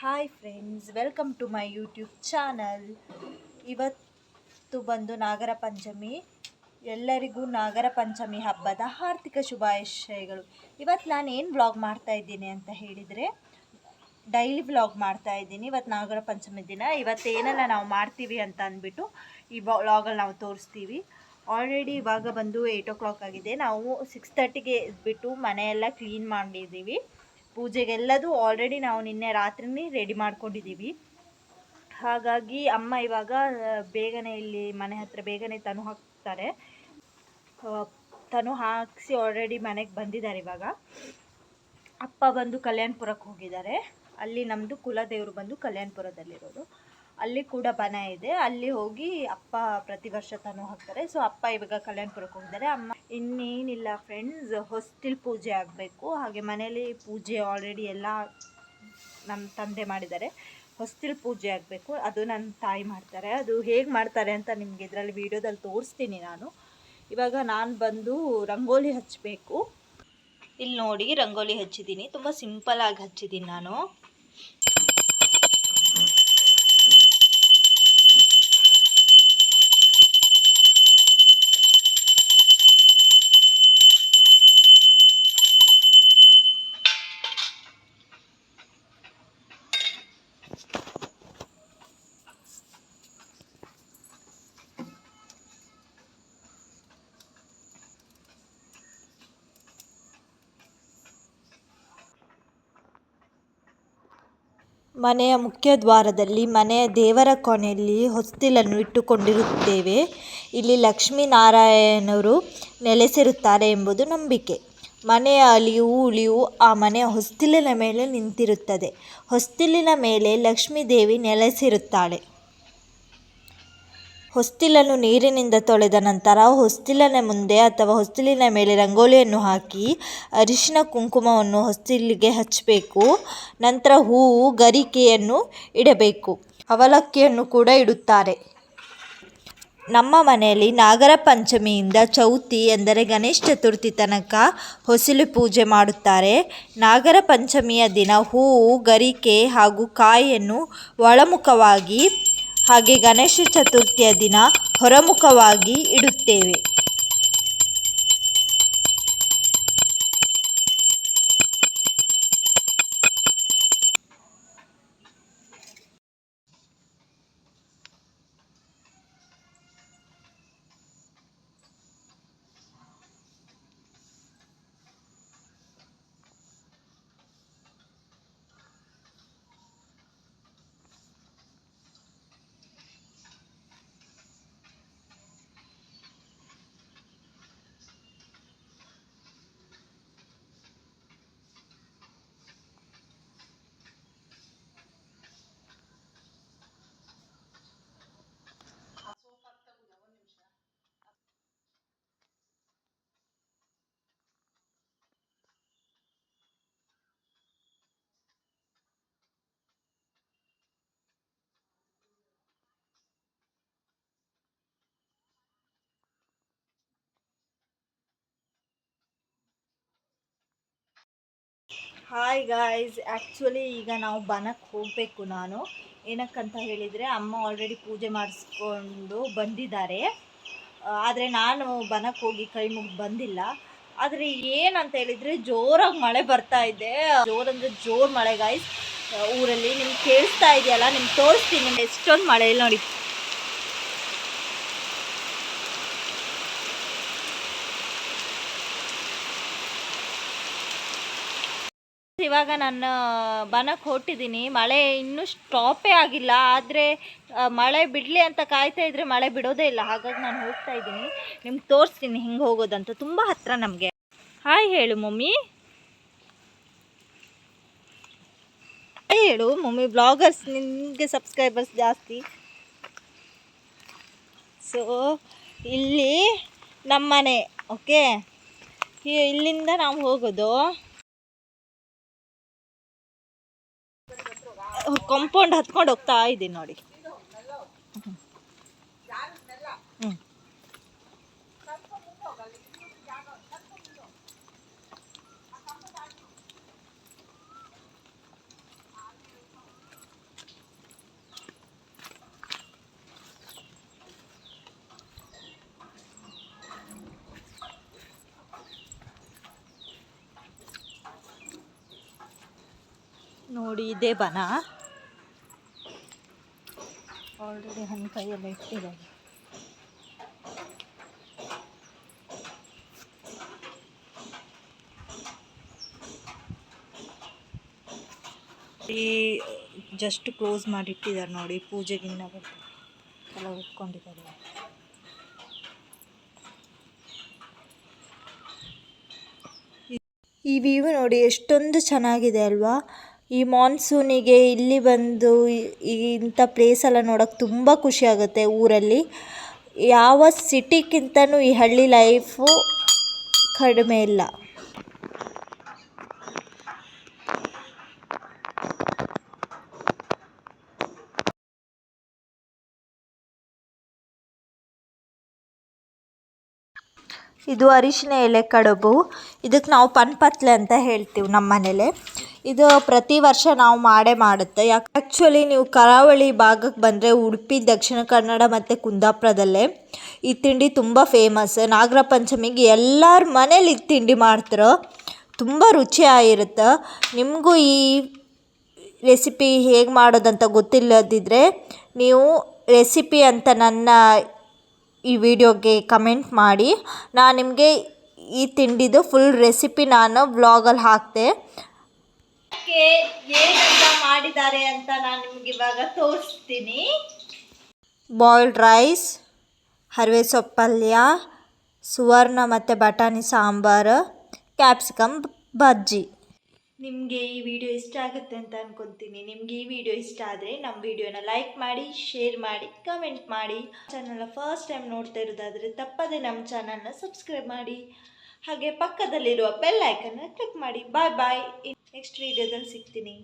Hi friends, welcome to my YouTube channel. ಇವತ್ತು ಬಂದು ನಾಗರ ಪಂಚಮಿ. ಎಲ್ಲರಿಗೂ ನಾಗರ ಪಂಚಮಿ ಹಬ್ಬದ ಆರ್ಥಿಕ ಶುಭಾಶಯಗಳು. ಇವತ್ತು ನಾನು ಏನು ವ್ಲಾಗ್ ಮಾಡ್ತಾ ಇದ್ದೀನಿ ಅಂತ ಹೇಳಿದರೆ, ಡೈಲಿ ವ್ಲಾಗ್ ಮಾಡ್ತಾ ಇದ್ದೀನಿ. ಇವತ್ತು ನಾಗರ ಪಂಚಮಿ ದಿನ. ಇವತ್ತು ಏನೆಲ್ಲ ನಾವು ಮಾಡ್ತೀವಿ ಅಂತ ಅಂದ್ಬಿಟ್ಟು ಈ ವ್ಲಾಗಲ್ಲಿ ನಾವು ತೋರಿಸ್ತೀವಿ. ಆಲ್ರೆಡಿ ಇವಾಗ ಬಂದು 8 o'clock ಆಗಿದೆ. ನಾವು 6:30ಗೆ ಎದ್ಬಿಟ್ಟು ಮನೆಯೆಲ್ಲ ಕ್ಲೀನ್ ಮಾಡಿದ್ದೀವಿ. ಪೂಜೆಗೆಲ್ಲದು ಆಲ್ರೆಡಿ ನಾವು ನಿನ್ನೆ ರಾತ್ರಿನೇ ರೆಡಿ ಮಾಡ್ಕೊಂಡಿದ್ದೀವಿ. ಹಾಗಾಗಿ ಅಮ್ಮ ಇವಾಗ ಬೇಗನೆ ಇಲ್ಲಿ ಮನೆ ಹತ್ರ ಬೇಗನೆ ತನು ಹಾಕ್ತಾರೆ. ತನು ಹಾಕಿಸಿ ಆಲ್ರೆಡಿ ಮನೆಗೆ ಬಂದಿದ್ದಾರೆ. ಇವಾಗ ಅಪ್ಪ ಬಂದು ಕಲ್ಯಾಣಪುರಕ್ಕೆ ಹೋಗಿದ್ದಾರೆ. ಅಲ್ಲಿ ನಮ್ಮದು ಕುಲದೇವರು ಬಂದು ಕಲ್ಯಾಣಪುರದಲ್ಲಿರೋದು. ಅಲ್ಲಿ ಕೂಡ ಬನ ಇದೆ. ಅಲ್ಲಿ ಹೋಗಿ ಅಪ್ಪ ಪ್ರತಿ ವರ್ಷ ತನು ಹಾಕ್ತಾರೆ. ಸೊ ಅಪ್ಪ ಇವಾಗ ಕಲ್ಯಾಣಪುರಕ್ಕೆ ಹೋಗಿದ್ದಾರೆ. ಅಮ್ಮ ಇನ್ನೇನಿಲ್ಲ ಫ್ರೆಂಡ್ಸ್, ಹೊಸ್ತಿಲ್ ಪೂಜೆ ಆಗಬೇಕು. ಹಾಗೆ ಮನೇಲಿ ಪೂಜೆ ಆಲ್ರೆಡಿ ಎಲ್ಲ ನಮ್ಮ ತಂದೆ ಮಾಡಿದ್ದಾರೆ. ಹೊಸ್ತಿಲ್ ಪೂಜೆ ಆಗಬೇಕು, ಅದು ನನ್ನ ತಾಯಿ ಮಾಡ್ತಾರೆ. ಅದು ಹೇಗೆ ಮಾಡ್ತಾರೆ ಅಂತ ನಿಮಗೆ ಇದರಲ್ಲಿ ವಿಡಿಯೋದಲ್ಲಿ ತೋರಿಸ್ತೀನಿ ನಾನು. ಇವಾಗ ನಾನು ಬಂದು ರಂಗೋಲಿ ಹಚ್ಚಬೇಕು. ಇಲ್ಲಿ ನೋಡಿ, ರಂಗೋಲಿ ಹಚ್ಚಿದ್ದೀನಿ. ತುಂಬ ಸಿಂಪಲಾಗಿ ಹಚ್ಚಿದ್ದೀನಿ ನಾನು. ಮನೆಯ ಮುಖ್ಯ ದ್ವಾರದಲ್ಲಿ, ಮನೆಯ ದೇವರ ಕೊನೆಯಲ್ಲಿ ಹೊಸ್ತಿಲನ್ನು ಇಟ್ಟುಕೊಂಡಿರುತ್ತೇವೆ. ಇಲ್ಲಿ ಲಕ್ಷ್ಮೀನಾರಾಯಣರು ನೆಲೆಸಿರುತ್ತಾರೆ ಎಂಬುದು ನಂಬಿಕೆ. ಮನೆಯ ಅಳಿವು ಉಳಿವು ಆ ಮನೆಯ ಹೊಸ್ತಿಲಿನ ಮೇಲೆ ನಿಂತಿರುತ್ತದೆ. ಹೊಸ್ತಿಲಿನ ಮೇಲೆ ಲಕ್ಷ್ಮೀ ದೇವಿ ನೆಲೆಸಿರುತ್ತಾಳೆ. ಹೊಸ್ತಿಲನ್ನು ನೀರಿನಿಂದ ತೊಳೆದ ನಂತರ ಹೊಸ್ತಿಲಿನ ಮುಂದೆ ಅಥವಾ ಹೊಸ್ತಿಲಿನ ಮೇಲೆ ರಂಗೋಲಿಯನ್ನು ಹಾಕಿ ಅರಿಶಿನ ಕುಂಕುಮವನ್ನು ಹೊಸ್ತಿಲಿಗೆ ಹಚ್ಚಬೇಕು. ನಂತರ ಹೂವು, ಗರಿಕೆಯನ್ನು ಇಡಬೇಕು. ಅವಲಕ್ಕಿಯನ್ನು ಕೂಡ ಇಡುತ್ತಾರೆ. ನಮ್ಮ ಮನೆಯಲ್ಲಿ ನಾಗರ ಪಂಚಮಿಯಿಂದ ಚೌತಿ ಎಂದರೆ ಗಣೇಶ ಚತುರ್ಥಿ ತನಕ ಹೊಸಿಲು ಪೂಜೆ ಮಾಡುತ್ತಾರೆ. ನಾಗರ ಪಂಚಮಿಯ ದಿನ ಹೂವು, ಗರಿಕೆ ಹಾಗೂ ಕಾಯಿಯನ್ನು ಒಳಮುಖವಾಗಿ, ಹಾಗೆ ಗಣೇಶ ಚತುರ್ಥಿಯ ದಿನ ಹೊರಮುಖವಾಗಿ ಇಡುತ್ತೇವೆ. ಹಾಯ್ ಗಾಯ್ಸ್, ಆ್ಯಕ್ಚುಲಿ ಈಗ ನಾವು ಬನಕ್ಕೆ ಹೋಗಬೇಕು. ನಾನು ಏನಕ್ಕಂತ ಹೇಳಿದರೆ, ಅಮ್ಮ ಆಲ್ರೆಡಿ ಪೂಜೆ ಮಾಡಿಸ್ಕೊಂಡು ಬಂದಿದ್ದಾರೆ. ಆದರೆ ನಾನು ಬನಕ್ಕೆ ಹೋಗಿ ಕೈ ಮುಗಿದು ಬಂದಿಲ್ಲ. ಆದರೆ ಏನಂತ ಹೇಳಿದರೆ, ಜೋರಾಗಿ ಮಳೆ ಬರ್ತಾ ಇದೆ. ಜೋರಂದರೆ ಜೋರು ಮಳೆ ಗಾಯ್ಸ್. ಊರಲ್ಲಿ ನಿಮ್ಗೆ ಕೇಳಿಸ್ತಾ ಇದೆಯಲ್ಲ, ನಿಮ್ಗೆ ತೋರಿಸ್ತೀನಿ ಎಷ್ಟೊಂದು ಮಳೆ. ಇಲ್ಲಿ ನೋಡಿ, ಇವಾಗ ನಾನು ಬನಕ್ಕೆ ಹೊರಟಿದ್ದೀನಿ. ಮಳೆ ಇನ್ನೂ ಸ್ಟಾಪೇ ಆಗಿಲ್ಲ. ಆದರೆ ಮಳೆ ಬಿಡಲಿ ಅಂತ ಕಾಯ್ತಾ ಇದ್ರೆ ಮಳೆ ಬಿಡೋದೇ ಇಲ್ಲ. ಹಾಗಾಗಿ ನಾನು ಹೋಗ್ತಾ ಇದ್ದೀನಿ. ನಿಮ್ಗೆ ತೋರಿಸ್ತೀನಿ ಹಿಂಗೆ ಹೋಗೋದಂತ. ತುಂಬ ಹತ್ತಿರ ನಮಗೆ. ಹಾಯ್ ಹೇಳು ಮಮ್ಮಿ, ಹಾಯ್ ಹೇಳು ಮಮ್ಮಿ. ಬ್ಲಾಗರ್ಸ್, ನಿಮಗೆ ಸಬ್ಸ್ಕ್ರೈಬರ್ಸ್ ಜಾಸ್ತಿ. ಸೊ ಇಲ್ಲಿ ನಮ್ಮನೆ, ಓಕೆ. ಇಲ್ಲಿಂದ ನಾವು ಹೋಗೋದು ಕಾಂಪೌಂಡ್ ಹತ್ಕೊಂಡು ಹೋಗ್ತಾ ಇದ್ದೀನಿ ನೋಡಿ. ನೋಡಿ ಇದೇ ಬನ ಆಲ್ರೆಡಿ ಹಣ್ಣು ಕೈಯೆಲ್ಲ ಇಟ್ಟಿದ್ದಾರೆ. ಈ ಜಸ್ಟ್ ಕ್ಲೋಸ್ ಮಾಡಿಟ್ಟಿದ್ದಾರೆ ನೋಡಿ, ಪೂಜೆಗಿನ್ನ ಎಲ್ಲ ಉಟ್ಕೊಂಡಿದ್ದಾರೆ. ಈ ವ್ಯೂ ನೋಡಿ ಎಷ್ಟೊಂದು ಚೆನ್ನಾಗಿದೆ ಅಲ್ವಾ. ಈ ಮಾನ್ಸೂನಿಗೆ ಇಲ್ಲಿ ಬಂದು ಇಂಥ ಪ್ಲೇಸೆಲ್ಲ ನೋಡೋಕ್ಕೆ ತುಂಬ ಖುಷಿ ಆಗುತ್ತೆ. ಊರಲ್ಲಿ ಯಾವ ಸಿಟಿಗಿಂತನೂ ಈ ಹಳ್ಳಿ ಲೈಫು ಕಡಿಮೆ ಇಲ್ಲ. ಇದು ಅರಿಶಿನ ಎಲೆ ಕಡುಬು, ಇದಕ್ಕೆ ನಾವು ಪನ್ಪತ್ಲೆ ಅಂತ ಹೇಳ್ತೀವಿ ನಮ್ಮ ಮನೇಲಿ. ಇದು ಪ್ರತಿ ವರ್ಷ ನಾವು ಮಾಡುತ್ತೆ. ಆ್ಯಕ್ಚುಲಿ ನೀವು ಕರಾವಳಿ ಭಾಗಕ್ಕೆ ಬಂದರೆ ಉಡುಪಿ, ದಕ್ಷಿಣ ಕನ್ನಡ ಮತ್ತು ಕುಂದಾಪುರದಲ್ಲೇ ಈ ತಿಂಡಿ ತುಂಬ ಫೇಮಸ್. ನಾಗರ ಪಂಚಮಿಗೆ ಎಲ್ಲರ ಮನೇಲಿ ಈ ತಿಂಡಿ ಮಾಡ್ತಾರೆ, ತುಂಬ ರುಚಿಯಾಗಿರುತ್ತೆ. ನಿಮಗೂ ಈ ರೆಸಿಪಿ ಹೇಗೆ ಮಾಡೋದಂತ ಗೊತ್ತಿಲ್ಲದಿದ್ದರೆ ನೀವು ರೆಸಿಪಿ ಅಂತ ನನ್ನ ಈ ವಿಡಿಯೋಗೆ ಕಮೆಂಟ್ ಮಾಡಿ. ನಾನು ನಿಮಗೆ ಈ ತಿಂಡಿದು ಫುಲ್ ರೆಸಿಪಿ ನಾನು ವ್ಲಾಗಲ್ಲಿ ಹಾಕ್ತೆ. ಏನಂತ ಮಾಡಿದ್ದಾರೆ ಅಂತ ನಾನು ನಿಮ್ಗೆ ಇವಾಗ ತೋರಿಸ್ತೀನಿ. ಬಾಯ್ಲ್ಡ್ ರೈಸ್, ಹರಿವೆ ಸೊಪ್ಪು ಪಲ್ಯ, ಸುವರ್ಣ ಮತ್ತು ಬಟಾಣಿ ಸಾಂಬಾರು, ಕ್ಯಾಪ್ಸಿಕಮ್ ಬಜ್ಜಿ. ನಿಮಗೆ ಈ ವಿಡಿಯೋ ಇಷ್ಟ ಆಗುತ್ತೆ ಅಂತ ಅಂದ್ಕೊತೀನಿ. ನಿಮಗೆ ಈ ವಿಡಿಯೋ ಇಷ್ಟ ಆದರೆ ನಮ್ಮ ವಿಡಿಯೋನ ಲೈಕ್ ಮಾಡಿ, ಶೇರ್ ಮಾಡಿ, ಕಮೆಂಟ್ ಮಾಡಿ. ಚಾನಲ್ನ ಫಸ್ಟ್ ಟೈಮ್ ನೋಡ್ತಾ ಇರೋದಾದರೆ ತಪ್ಪದೆ ನಮ್ಮ ಚಾನಲ್ನ ಸಬ್ಸ್ಕ್ರೈಬ್ ಮಾಡಿ, ಹಾಗೆ ಪಕ್ಕದಲ್ಲಿರುವ ಬೆಲ್ ಐಕನ್ನ ಕ್ಲಿಕ್ ಮಾಡಿ. ಬಾಯ್ ಬಾಯ್. ನೆಕ್ಸ್ಟ್ ವಿಡಿಯೋದಲ್ಲಿ ಸಿಗ್ತೀನಿ.